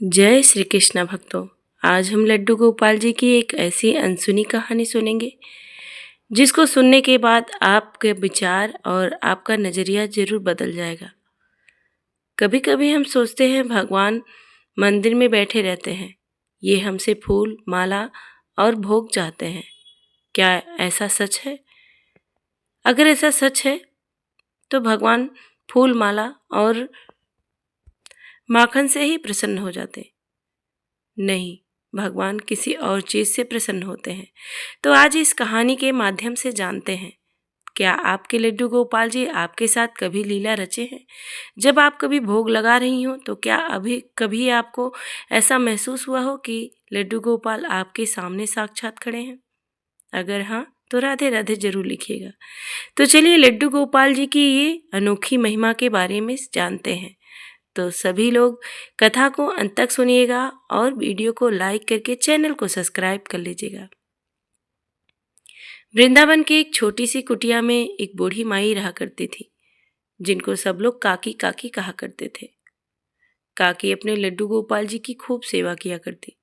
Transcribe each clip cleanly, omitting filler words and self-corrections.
जय श्री कृष्ण भक्तों। आज हम लड्डू गोपाल जी की एक ऐसी अनसुनी कहानी सुनेंगे जिसको सुनने के बाद आपके विचार और आपका नज़रिया जरूर बदल जाएगा। कभी कभी हम सोचते हैं भगवान मंदिर में बैठे रहते हैं, ये हमसे फूल माला और भोग चाहते हैं। क्या ऐसा सच है? अगर ऐसा सच है तो भगवान फूल माला और माखन से ही प्रसन्न हो जाते? नहीं, भगवान किसी और चीज से प्रसन्न होते हैं। तो आज इस कहानी के माध्यम से जानते हैं, क्या आपके लड्डू गोपाल जी आपके साथ कभी लीला रचे हैं? जब आप कभी भोग लगा रही हो तो क्या अभी कभी आपको ऐसा महसूस हुआ हो कि लड्डू गोपाल आपके सामने साक्षात खड़े हैं? अगर हाँ तो राधे राधे जरूर लिखिएगा। तो चलिए लड्डू गोपाल जी की ये अनोखी महिमा के बारे में जानते हैं। तो सभी लोग कथा को अंत तक सुनिएगा और वीडियो को लाइक करके चैनल को सब्सक्राइब कर लीजिएगा। वृंदावन की एक छोटी सी कुटिया में एक बूढ़ी माई रहा करती थी, जिनको सब लोग काकी काकी कहा करते थे। काकी अपने लड्डू गोपाल जी की खूब सेवा किया करती।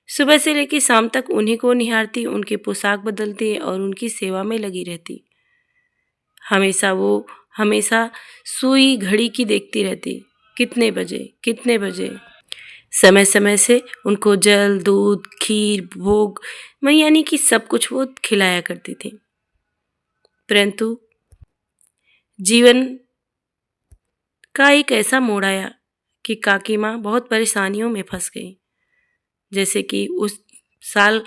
सुबह से लेकर शाम तक उन्हीं को निहारती, उनके पोशाक बदलती और उनकी सेवा में लगी रहती। हमेशा सुई घड़ी की देखती रहती, कितने बजे कितने बजे। समय समय से उनको जल दूध खीर भोग यानी कि सब कुछ वो खिलाया करती थी। परंतु जीवन का एक ऐसा मोड़ आया कि काकी माँ बहुत परेशानियों में फंस गई। जैसे कि उस साल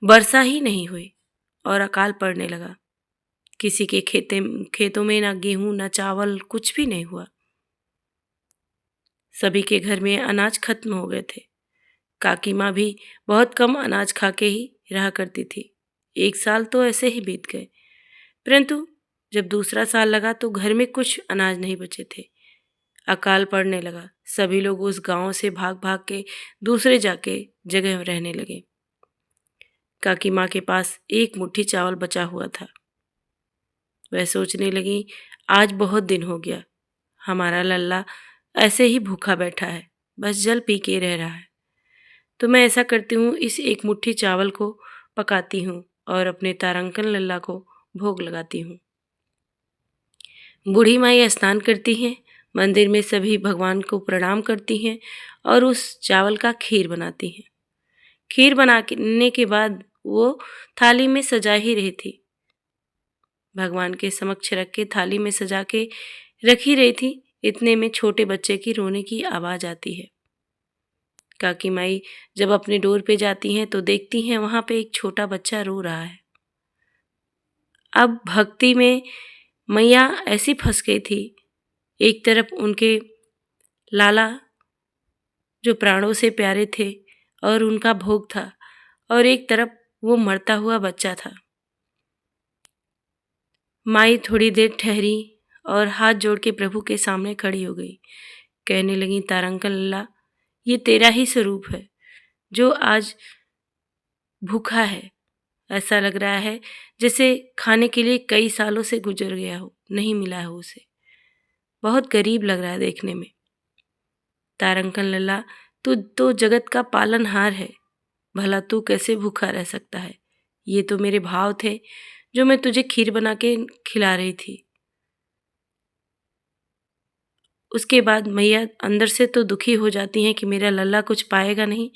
वर्षा ही नहीं हुई और अकाल पड़ने लगा। किसी के खेतों में ना गेहूं ना चावल, कुछ भी नहीं हुआ। सभी के घर में अनाज खत्म हो गए थे। काकी माँ भी बहुत कम अनाज खा के ही रहा करती थी। एक साल तो ऐसे ही बीत गए। परंतु जब दूसरा साल लगा तो घर में कुछ अनाज नहीं बचे थे। अकाल पड़ने लगा। सभी लोग उस गांव से भाग भाग के दूसरे जाके जगह रहने लगे। काकी माँ के पास एक मुट्ठी चावल बचा हुआ था। वह सोचने लगी, आज बहुत दिन हो गया, हमारा लल्ला ऐसे ही भूखा बैठा है, बस जल पी के रह रहा है। तो मैं ऐसा करती हूँ, इस एक मुट्ठी चावल को पकाती हूँ और अपने तारंकन लल्ला को भोग लगाती हूँ। बूढ़ी माई स्नान करती हैं, मंदिर में सभी भगवान को प्रणाम करती हैं और उस चावल का खीर बनाती हैं। खीर बनाने के बाद वो थाली में सजा ही रही थी। भगवान के समक्ष रख के थाली में सजा के रख ही रही थी, इतने में छोटे बच्चे की रोने की आवाज आती है। काकी माई जब अपने डोर पे जाती हैं तो देखती हैं वहां पे एक छोटा बच्चा रो रहा है। अब भक्ति में मैया ऐसी फंस गई थी, एक तरफ उनके लाला जो प्राणों से प्यारे थे और उनका भोग था, और एक तरफ वो मरता हुआ बच्चा था। माई थोड़ी देर ठहरी और हाथ जोड़ के प्रभु के सामने खड़ी हो गई। कहने लगी, तारंकन लल्ला, ये तेरा ही स्वरूप है जो आज भूखा है। ऐसा लग रहा है जैसे खाने के लिए कई सालों से गुजर गया हो, नहीं मिला हो उसे। बहुत गरीब लग रहा है देखने में। तारंकन लल्ला, तू तो जगत का पालनहार है, भला तू कैसे भूखा रह सकता है? ये तो मेरे भाव थे जो मैं तुझे खीर बना के खिला रही थी। उसके बाद मैया अंदर से तो दुखी हो जाती हैं कि मेरा लल्ला कुछ पाएगा नहीं,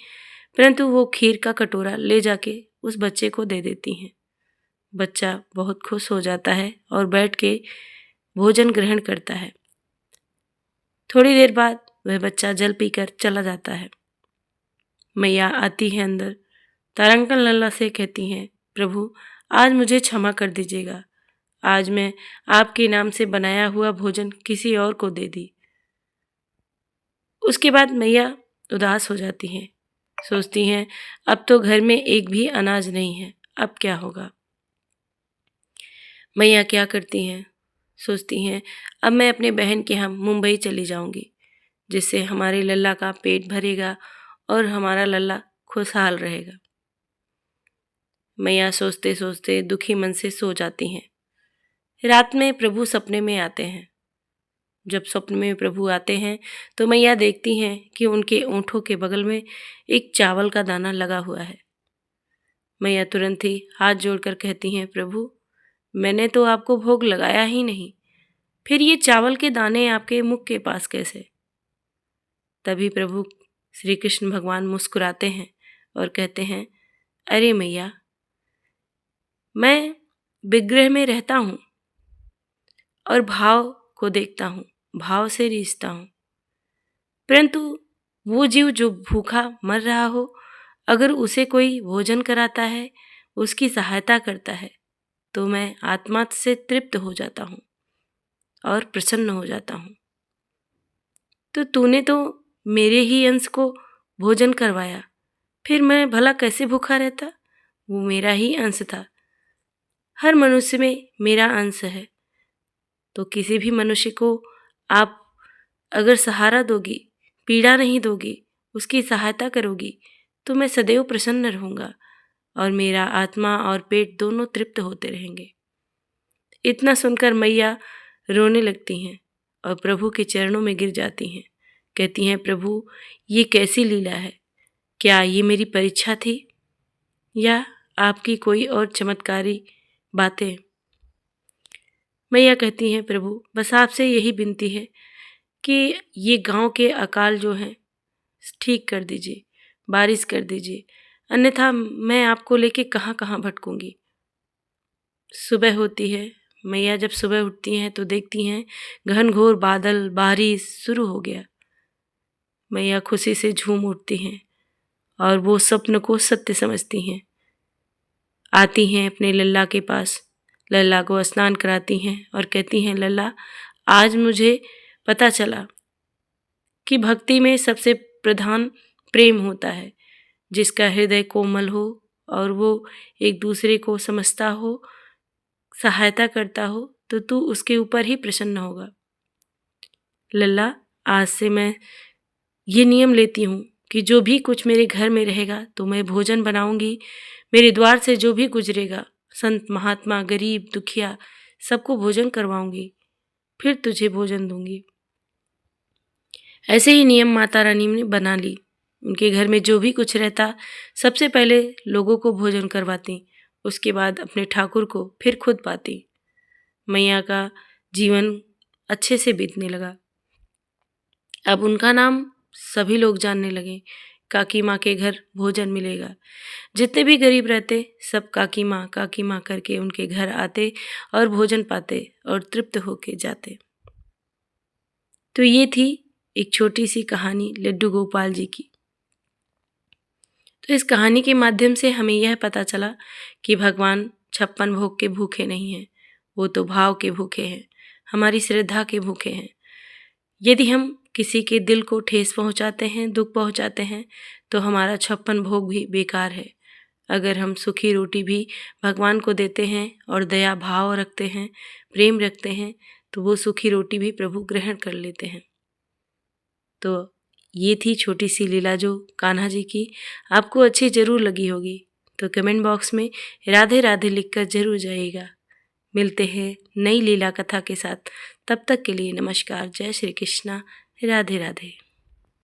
परंतु वो खीर का कटोरा ले जाके उस बच्चे को दे देती हैं। बच्चा बहुत खुश हो जाता है और बैठ के भोजन ग्रहण करता है। थोड़ी देर बाद वह बच्चा जल पीकर चला जाता है। मैया आती है अंदर, तारंकन लल्ला से कहती हैं, प्रभु आज मुझे क्षमा कर दीजिएगा, आज मैं आपके नाम से बनाया हुआ भोजन किसी और को दे दी। उसके बाद मैया उदास हो जाती हैं, सोचती हैं अब तो घर में एक भी अनाज नहीं है, अब क्या होगा। मैया क्या करती हैं, सोचती हैं अब मैं अपने बहन के यहाँ मुंबई चली जाऊंगी, जिससे हमारे लल्ला का पेट भरेगा और हमारा लल्ला खुशहाल रहेगा। मैया सोचते सोचते दुखी मन से सो जाती हैं। रात में प्रभु सपने में आते हैं। जब स्वप्न में प्रभु आते हैं तो मैया देखती हैं कि उनके ओंठों के बगल में एक चावल का दाना लगा हुआ है। मैया तुरंत ही हाथ जोड़कर कहती हैं, प्रभु मैंने तो आपको भोग लगाया ही नहीं, फिर ये चावल के दाने आपके मुख के पास कैसे? तभी प्रभु श्री कृष्ण भगवान मुस्कुराते हैं और कहते हैं, अरे मैया, मैं विग्रह में रहता हूँ और भाव को देखता हूँ, भाव से रीझता हूँ, परंतु वो जीव जो भूखा मर रहा हो, अगर उसे कोई भोजन कराता है, उसकी सहायता करता है, तो मैं आत्मा से तृप्त हो जाता हूँ और प्रसन्न हो जाता हूँ। तो तूने तो मेरे ही अंश को भोजन करवाया, फिर मैं भला कैसे भूखा रहता? वो मेरा ही अंश था। हर मनुष्य में मेरा अंश है। तो किसी भी मनुष्य को आप अगर सहारा दोगी, पीड़ा नहीं दोगी, उसकी सहायता करोगी, तो मैं सदैव प्रसन्न रहूँगा और मेरा आत्मा और पेट दोनों तृप्त होते रहेंगे। इतना सुनकर मैया रोने लगती हैं और प्रभु के चरणों में गिर जाती हैं। कहती हैं, प्रभु ये कैसी लीला है? क्या ये मेरी परीक्षा थी या आपकी कोई और चमत्कारी बातें? मैया कहती हैं, प्रभु बस आपसे यही विनती है कि ये गांव के अकाल जो हैं ठीक कर दीजिए, बारिश कर दीजिए, अन्यथा मैं आपको लेके कहाँ कहाँ भटकूंगी। सुबह होती है। मैया जब सुबह उठती हैं तो देखती हैं घनघोर बादल, बारिश शुरू हो गया। मैया खुशी से झूम उठती हैं और वो स्वप्न को सत्य समझती हैं। आती हैं अपने लल्ला के पास, लल्ला को स्नान कराती हैं और कहती हैं, लल्ला आज मुझे पता चला कि भक्ति में सबसे प्रधान प्रेम होता है। जिसका हृदय कोमल हो और वो एक दूसरे को समझता हो, सहायता करता हो, तो तू उसके ऊपर ही प्रसन्न होगा। लल्ला आज से मैं ये नियम लेती हूँ कि जो भी कुछ मेरे घर में रहेगा तो मैं भोजन बनाऊंगी। मेरे द्वार से जो भी गुजरेगा, संत महात्मा, गरीब, दुखिया, सबको भोजन करवाऊंगी, फिर तुझे भोजन दूंगी। ऐसे ही नियम माता रानी ने बना ली। उनके घर में जो भी कुछ रहता, सबसे पहले लोगों को भोजन करवाती, उसके बाद अपने ठाकुर को, फिर खुद पाती। मैया का जीवन अच्छे से बीतने लगा। अब उनका नाम सभी लोग जानने लगे। काकी माँ के घर भोजन मिलेगा। जितने भी गरीब रहते सब काकी माँ करके उनके घर आते और भोजन पाते और तृप्त होके जाते। तो ये थी एक छोटी सी कहानी लड्डू गोपाल जी की। तो इस कहानी के माध्यम से हमें यह पता चला कि भगवान 56 भोग के भूखे नहीं हैं, वो तो भाव के भूखे हैं, हमारी श्रद्धा के भूखे हैं। यदि हम किसी के दिल को ठेस पहुंचाते हैं, दुख पहुंचाते हैं, तो हमारा 56 भोग भी बेकार है। अगर हम सूखी रोटी भी भगवान को देते हैं और दया भाव रखते हैं, प्रेम रखते हैं, तो वो सूखी रोटी भी प्रभु ग्रहण कर लेते हैं। तो ये थी छोटी सी लीला जो कान्हा जी की, आपको अच्छी ज़रूर लगी होगी। तो कमेंट बॉक्स में राधे राधे लिखकर ज़रूर जाइएगा। मिलते हैं नई लीला कथा के साथ। तब तक के लिए नमस्कार। जय श्री कृष्णा। राधे राधे।